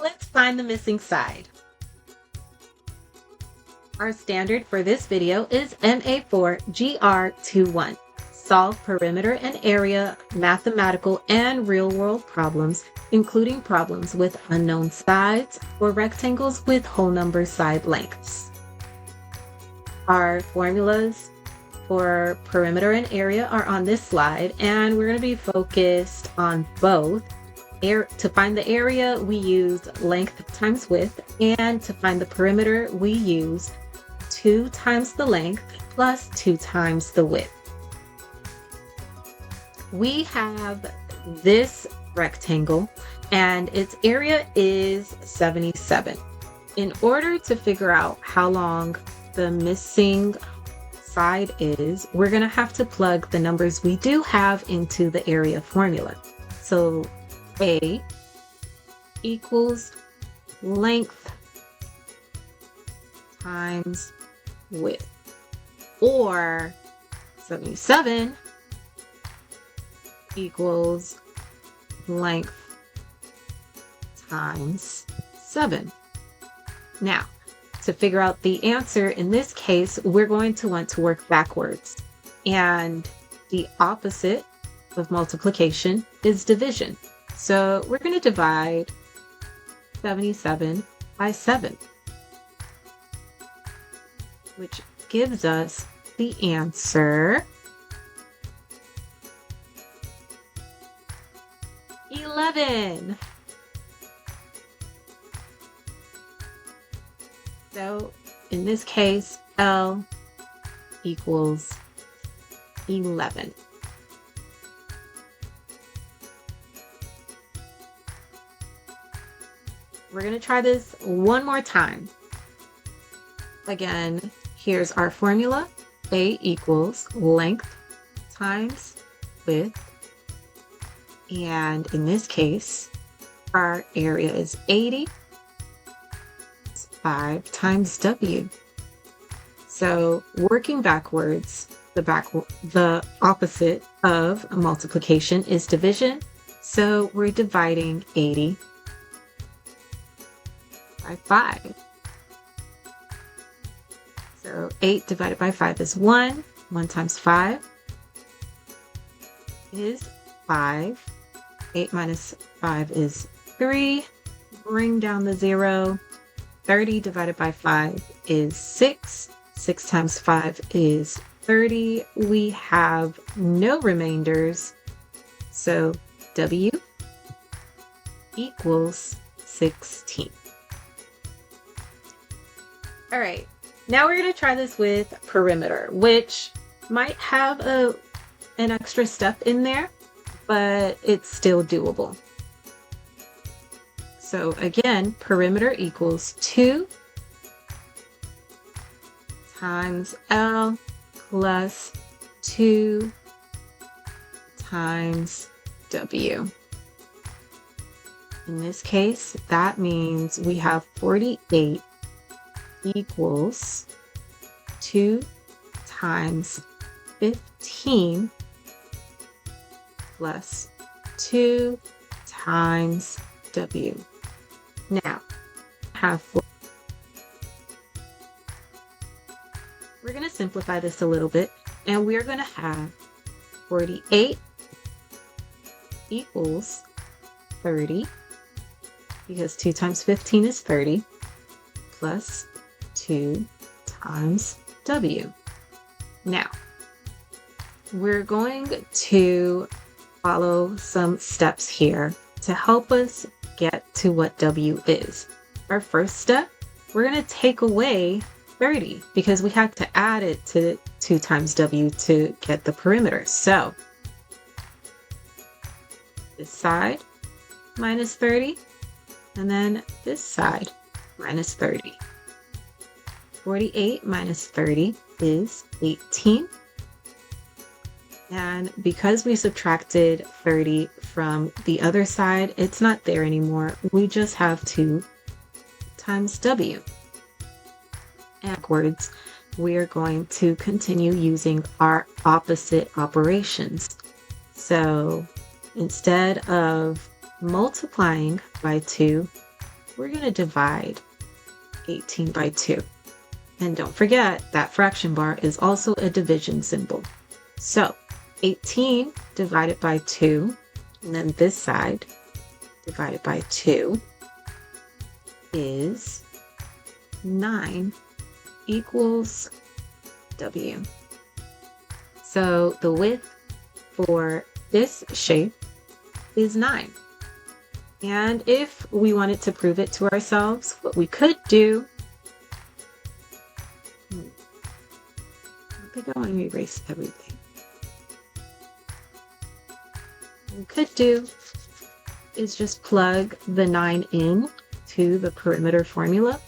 Let's find the missing side. Our standard for this video is MA4GR21. Solve perimeter and area mathematical and real-world problems, including problems with unknown sides or rectangles with whole number side lengths. Our formulas for perimeter and area are on this slide, and we're going to be focused on both. To find the area, we use length times width, and to find the perimeter, we use 2 times the length plus 2 times the width. We have this rectangle, and its area is 77. In order to figure out how long the missing side is, we're going to have to plug the numbers we do have into the area formula. So A equals length times width, or 77 equals length times 7. Now, to figure out the answer in this case, we're going to want to work backwards. And the opposite of multiplication is division. So we're going to divide 77 by 7, which gives us the answer 11. So in this case, L equals 11. We're going to try this one more time. Again, here's our formula. A equals length times width. And in this case, our area is 80. 5 times W. So working backwards, the opposite of multiplication is division. So we're dividing 80 by 5. So 8 divided by 5 is 1. 1 times 5 is 5. 8 minus 5 is 3. Bring down the 0. 30 divided by 5 is 6. 6 times 5 is 30. We have no remainders. So W equals 16. All right, now we're going to try this with perimeter, which might have an extra step in there, but it's still doable. So again, perimeter equals 2 times L plus 2 times W. In this case, that means we have 48 equals 2 times 15 plus 2 times W. Now, we're going to simplify this a little bit, and we're going to have 48 equals 30, because 2 times 15 is 30, plus 2 times W. Now, we're going to follow some steps here to help us get to what W is. Our first step, we're going to take away 30 because we had to add it to 2 times W to get the perimeter. So this side minus 30, and then this side minus 30. 48 minus 30 is 18. And because we subtracted 30 from the other side, it's not there anymore. We just have 2 times W. And backwards, we're going to continue using our opposite operations. So instead of multiplying by 2, we're going to divide 18 by 2. And don't forget that fraction bar is also a division symbol. So 18 divided by 2, and then this side divided by 2 is 9 equals W. So the width for this shape is 9. And if we wanted to prove it to ourselves, what we could do, I think I want to erase everything. What we could do is just plug the 9 in to the perimeter formula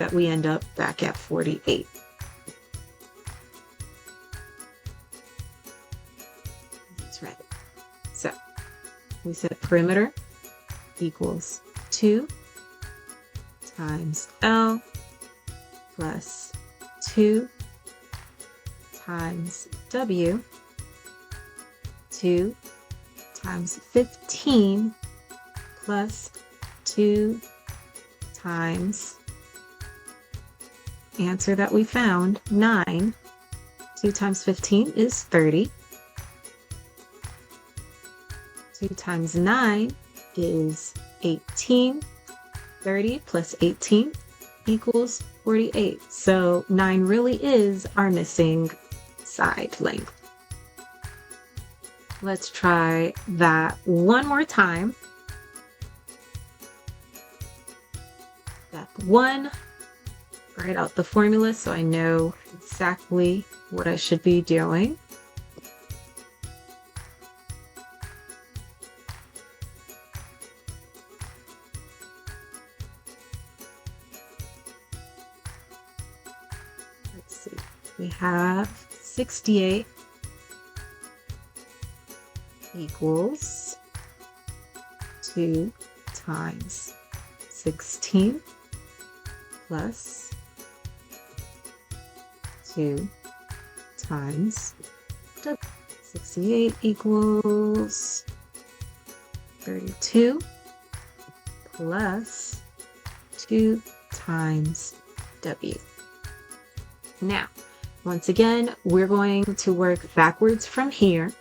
that we end up back at 48. That's right. So we said perimeter equals 2 times L plus 2 times W, 2 times 15 plus 2 times answer that we found, 9. 2 times 15 is 30. 2 times 9 is 18. 30 plus 18 equals 48. So 9 really is our missing side length. Let's try that one more time. Step 1, write out the formula so I know exactly what I should be doing. Let's see, we have 68 equals 2 times 16 plus 2 times 68 equals 32 plus 2 times W. Now, once again, we're going to work backwards from here,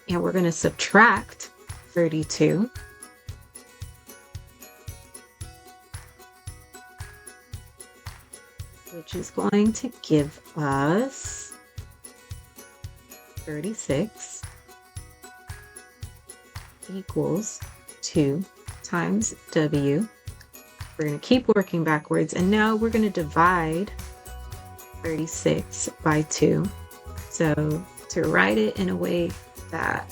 and we're going to subtract 32. Which is going to give us 36 equals 2 times W. We're going to keep working backwards, and now we're going to divide 36 by 2. So to write it in a way that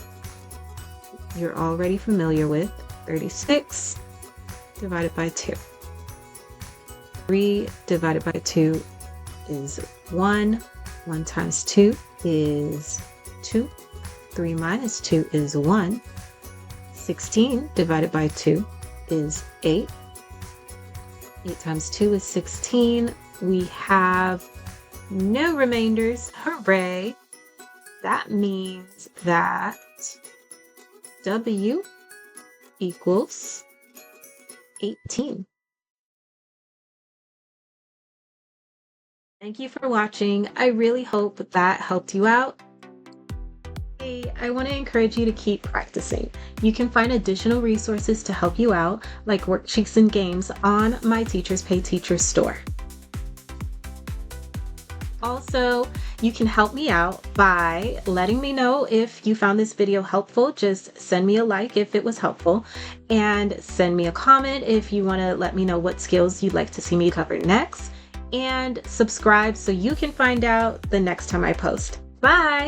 you're already familiar with, 36 divided by 2. 3 divided by 2 is 1. 1 times 2 is 2. 3 minus 2 is 1. 16 divided by 2 is 8. 8 times 2 is 16. We have no remainders. Hooray! That means that W equals 18. Thank you for watching. I really hope that helped you out. Hey, I want to encourage you to keep practicing. You can find additional resources to help you out, like worksheets and games, on my Teachers Pay Teachers store. Also, you can help me out by letting me know if you found this video helpful. Just send me a like if it was helpful, and send me a comment if you want to let me know what skills you'd like to see me cover next, and subscribe so you can find out the next time I post. Bye!